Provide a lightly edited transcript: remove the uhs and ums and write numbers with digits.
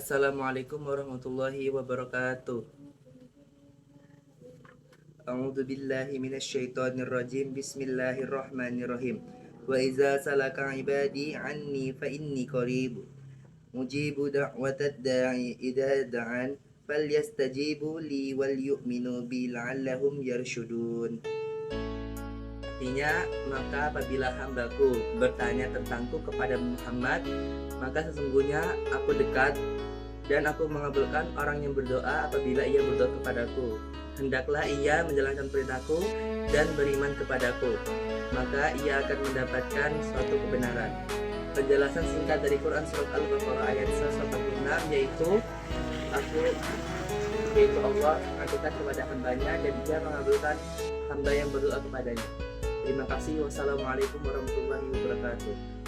Assalamualaikum warahmatullahi wabarakatuh. A'udzu billahi minasyaitonir rajim. Bismillahirrahmanirrahim. Wa iza salaka ibadi anni fa inni qarib. Mujibu da'watad da'i idza da'an falyastajibu li wal yu'minu bi la'allahum yarshudun. Artinya, maka apabila hambaku bertanya tentangku kepada Muhammad, maka sesungguhnya aku dekat dan aku mengabulkan orang yang berdoa apabila ia berdoa kepadaku. Hendaklah ia menjalankan perintahku dan beriman kepadaku, maka ia akan mendapatkan suatu kebenaran. Penjelasan singkat dari Quran Surat Al-Baqarah ayat 146 yaitu Allah mengabulkan kepada hambanya dan ia mengabulkan hamba yang berdoa kepadanya. Terima kasih. Wassalamualaikum warahmatullahi wabarakatuh.